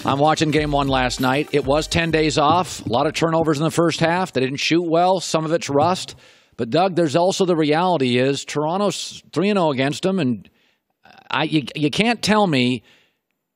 I'm watching game one last night. It was 10 days off. A lot of turnovers in the first half. They didn't shoot well. Some of it's rust. But, Doug, there's also the reality is Toronto's 3-0 against them, and you can't tell me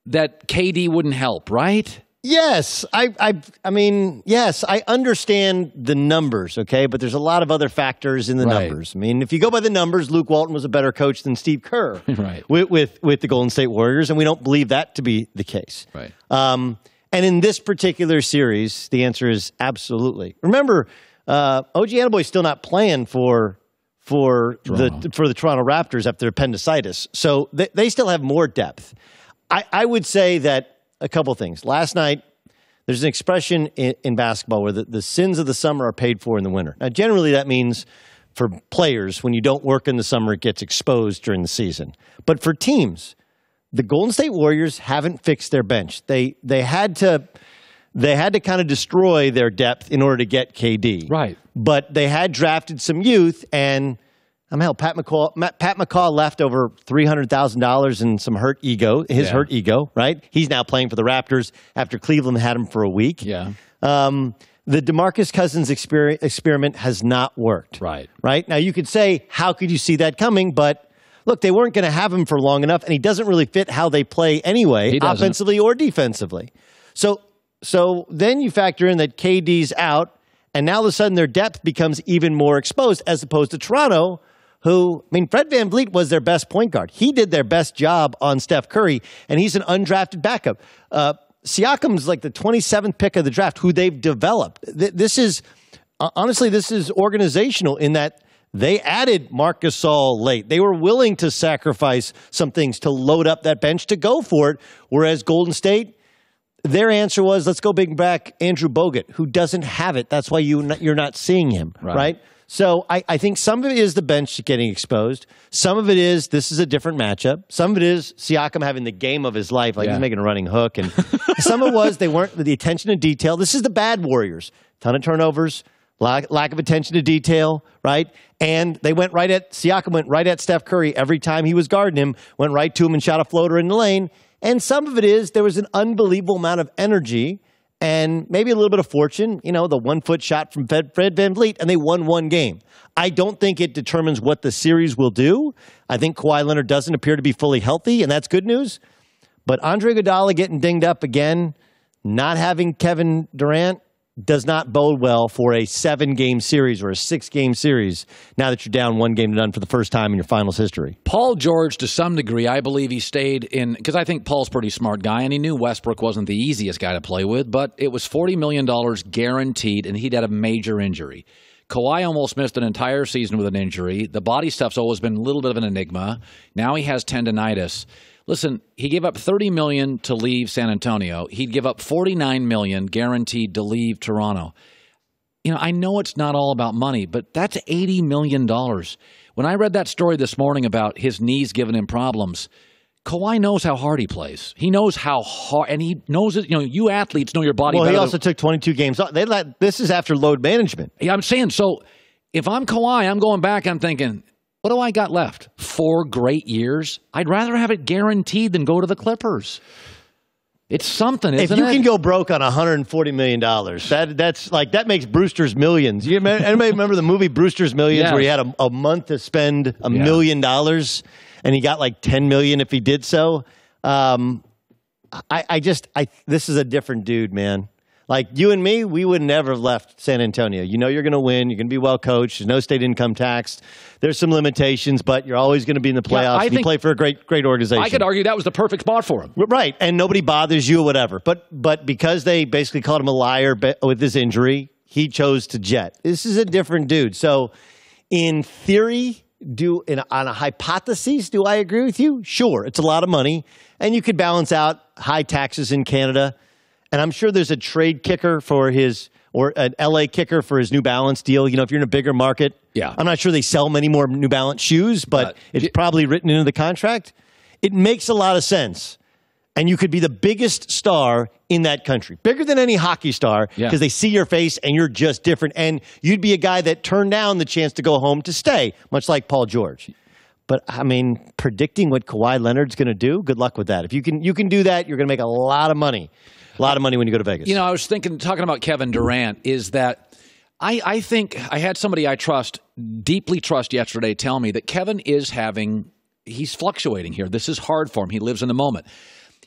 that KD wouldn't help, right? Yes. I mean, yes, I understand the numbers, okay? But there's a lot of other factors in the numbers. I mean, if you go by the numbers, Luke Walton was a better coach than Steve Kerr with the Golden State Warriors, and we don't believe that to be the case. Right. And in this particular series, the answer is absolutely. Remember, OG Anunoby's still not playing for the Toronto Raptors after appendicitis, so they still have more depth. I would say that a couple things. Last night, there's an expression in basketball where the sins of the summer are paid for in the winter. Now, generally, that means for players, when you don't work in the summer, it gets exposed during the season. But for teams, the Golden State Warriors haven't fixed their bench. They had to kind of destroy their depth in order to get KD. Right. But they had drafted some youth, and Pat McCaw left over $300,000 in some hurt ego, hurt ego, right? He's now playing for the Raptors after Cleveland had him for a week. Yeah. The DeMarcus Cousins experiment has not worked. Right. Right? Now, you could say, how could you see that coming? But look, they weren't going to have him for long enough, and he doesn't really fit how they play anyway, offensively or defensively. So then you factor in that KD's out, and now all of a sudden their depth becomes even more exposed as opposed to Toronto, who, I mean, Fred VanVleet was their best point guard. He did their best job on Steph Curry, and he's an undrafted backup. Siakam's like the 27th pick of the draft, who they've developed. This is organizational in that they added Marc Gasol late. They were willing to sacrifice some things to load up that bench to go for it, whereas Golden State, their answer was, let's go bring back Andrew Bogut, who doesn't have it. That's why you're not seeing him, right? So I think some of it is the bench getting exposed. Some of it is this is a different matchup. Some of it is Siakam having the game of his life, like he's making a running hook. And some of it was they weren't the attention to detail. This is the bad Warriors. Ton of turnovers, lack of attention to detail, right? And Siakam went right at Steph Curry every time he was guarding him, went right to him and shot a floater in the lane. And some of it is there was an unbelievable amount of energy and maybe a little bit of fortune, the 1-foot shot from Fred VanVleet, and they won one game. I don't think it determines what the series will do. I think Kawhi Leonard doesn't appear to be fully healthy, and that's good news. But Andre Iguodala getting dinged up again, not having Kevin Durant, does not bode well for a 7-game series or a 6-game series now that you're down 1 game to none for the first time in your finals history. Paul George, to some degree, I believe he stayed in, because I think Paul's a pretty smart guy, and he knew Westbrook wasn't the easiest guy to play with, but it was $40 million guaranteed, and he'd had a major injury. Kawhi almost missed an entire season with an injury. The body stuff's always been a little bit of an enigma. Now he has tendonitis. Listen, he gave up $30 million to leave San Antonio. He'd give up $49 million guaranteed to leave Toronto. I know it's not all about money, but that's $80 million. When I read that story this morning about his knees giving him problems, Kawhi knows how hard he plays. He knows how hard, and he knows it. You athletes know your body better. Well, he also took 22 games off. This is after load management. Yeah, I'm saying, so if I'm Kawhi, I'm going back, I'm thinking, what do I got left? 4 great years? I'd rather have it guaranteed than go to the Clippers. It's something, isn't it? If you can go broke on $140 million, that makes Brewster's Millions. Anybody remember the movie Brewster's Millions, where he had a month to spend $1 million and he got like $10 million if he did so? This is a different dude, man. Like you and me, we would never have left San Antonio. You're going to win. You're going to be well coached. There's no state income tax. There's some limitations, but you're always going to be in the playoffs. And you play for a great organization. I could argue that was the perfect spot for him. Right, and nobody bothers you or whatever. But because they basically called him a liar with his injury, he chose to jet. This is a different dude. So in theory, on a hypothesis, do I agree with you? Sure, it's a lot of money, and you could balance out high taxes in Canada. And I'm sure there's a trade kicker or an LA kicker for his New Balance deal. If you're in a bigger market, I'm not sure they sell many more New Balance shoes, but it's probably written into the contract. It makes a lot of sense. And you could be the biggest star in that country, bigger than any hockey star, because they see your face and you're just different. And you'd be a guy that turned down the chance to go home to stay, much like Paul George. But, predicting what Kawhi Leonard's going to do, good luck with that. If you can do that, you're going to make a lot of money. A lot of money when you go to Vegas. I was talking about Kevin Durant, is that I think I had somebody I deeply trust yesterday tell me that Kevin he's fluctuating here. This is hard for him. He lives in the moment.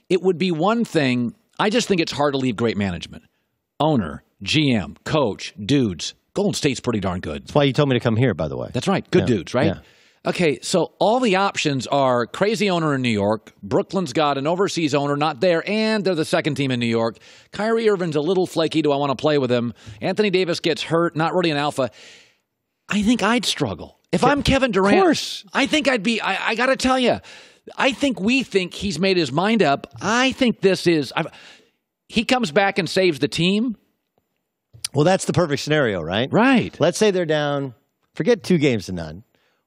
It would be one thing. I just think it's hard to leave great management. Owner, GM, coach, dudes. Golden State's pretty darn good. That's why you told me to come here, by the way. That's right. Good dudes, right? Yeah. Okay, so all the options are crazy owner in New York. Brooklyn's got an overseas owner, not there, and they're the second team in New York. Kyrie Irving's a little flaky. Do I want to play with him? Anthony Davis gets hurt, not really an alpha. I think I'd struggle. If I'm Kevin Durant, of course. I think I'd be, I got to tell you, we think he's made his mind up. I think he comes back and saves the team. Well, that's the perfect scenario, right? Right. Let's say they're down, forget 2-0.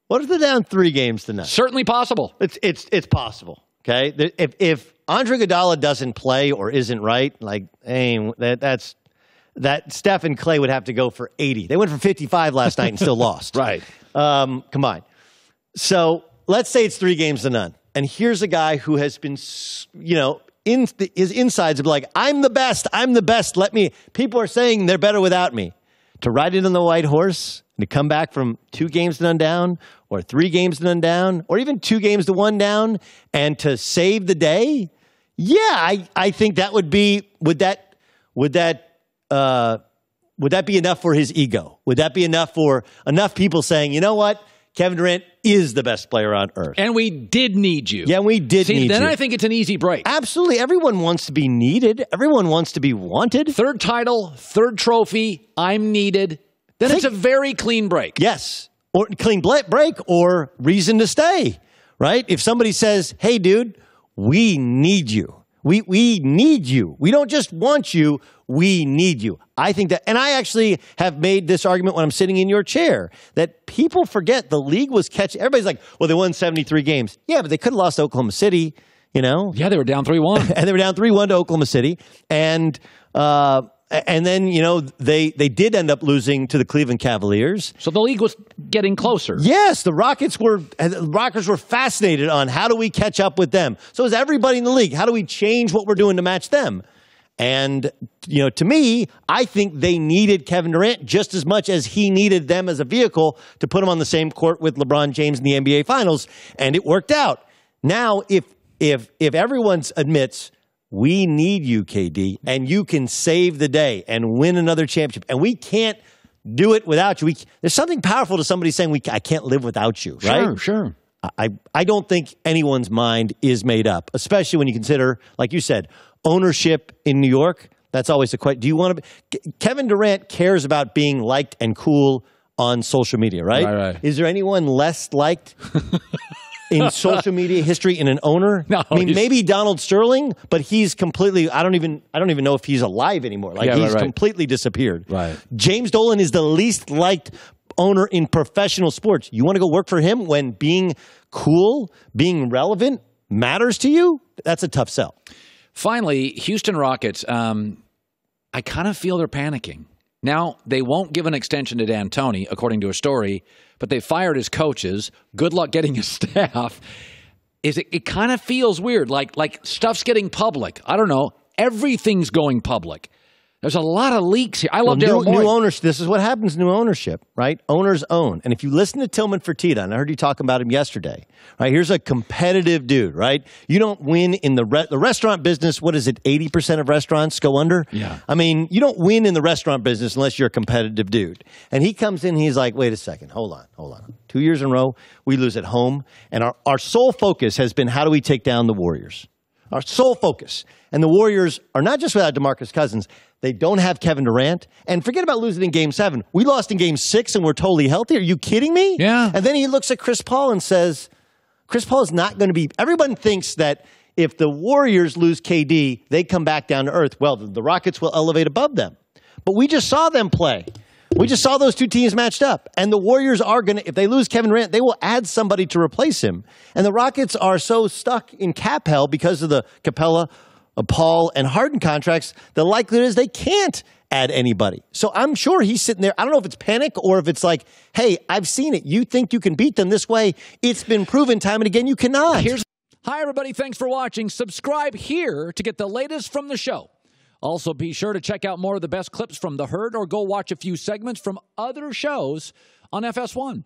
What if they're down 3-0? Certainly possible. It's possible. Okay, if Andre Iguodala doesn't play or isn't right, that Steph and Clay would have to go for 80. They went for 55 last night and still lost. Right. Come on. So let's say it's 3-0, and here's a guy who has been, his insides are like, I'm the best. People are saying they're better without me. To ride in on the white horse and to come back from 2-0 down or 3-0 down or even 2-1 down and to save the day. Yeah, I think that would be, would that be enough for his ego? Would that be enough for enough people saying, you know what? Kevin Durant is the best player on earth. And we did need you. Yeah, we did need you. Then I think it's an easy break. Absolutely. Everyone wants to be needed. Everyone wants to be wanted. Third title, third trophy, I'm needed. Then it's a very clean break. Yes. Or clean break or reason to stay, right? If somebody says, hey, dude, we need you. We need you. We don't just want you. We need you. I think that, and I actually have made this argument when I'm sitting in your chair, that people forget the league was catching. Everybody's like, well, they won 73 games. Yeah, but they could have lost to Oklahoma City, Yeah, they were down 3-1. And they were down 3-1 to Oklahoma City. And then, they did end up losing to the Cleveland Cavaliers. So the league was getting closer. Yes, the Rockets were fascinated on how do we catch up with them. So is everybody in the league. How do we change what we're doing to match them? And, to me, I think they needed Kevin Durant just as much as he needed them as a vehicle to put him on the same court with LeBron James in the NBA Finals. And it worked out. Now, if everyone admits, we need you, KD, and you can save the day and win another championship, and we can't do it without you. There's something powerful to somebody saying, I can't live without you, right? Sure. I don't think anyone's mind is made up, especially when you consider, like you said, ownership in New York. That's always a question. Do you want to Kevin Durant cares about being liked and cool on social media, right? Right. Is there anyone less liked in social media history in an owner? No, I mean, maybe Donald Sterling, but he's completely, I don't even know if he's alive anymore. He's completely disappeared. Right. James Dolan is the least liked owner in professional sports. You want to go work for him when being cool, being relevant matters to you? That's a tough sell. Finally, Houston Rockets, I kind of feel they're panicking. Now, they won't give an extension to D'Antoni, according to a story, but they fired his coaches. Good luck getting his staff. It kind of feels weird, like stuff's getting public. I don't know. Everything's going public. There's a lot of leaks here. I love Daryl Morey. New ownership. This is what happens. New ownership, right? Owners own. And if you listen to Tillman Fertitta, and I heard you talk about him yesterday, right? Here's a competitive dude, right? You don't win in the restaurant business. What is it? 80% of restaurants go under. Yeah. I mean, you don't win in the restaurant business unless you're a competitive dude. And he comes in. He's like, wait a second. Hold on. 2 years in a row, we lose at home, and our sole focus has been how do we take down the Warriors. Our sole focus. And the Warriors are not just without DeMarcus Cousins. They don't have Kevin Durant. And forget about losing in Game 7. We lost in Game 6 and we're totally healthy. Are you kidding me? Yeah. And then he looks at Chris Paul and says, Chris Paul is not going to be – everyone thinks that if the Warriors lose KD, they come back down to earth. Well, the Rockets will elevate above them. But we just saw them play. We just saw those two teams matched up. And the Warriors are going to – if they lose Kevin Durant, they will add somebody to replace him. And the Rockets are so stuck in cap hell because of the Capella, Paul, and Harden contracts, the likelihood is they can't add anybody. So I'm sure he's sitting there. I don't know if it's panic or if it's like, hey, I've seen it. You think you can beat them this way. It's been proven time and again you cannot. Hi, everybody. Thanks for watching. Subscribe here to get the latest from the show. Also, be sure to check out more of the best clips from The Herd or go watch a few segments from other shows on FS1.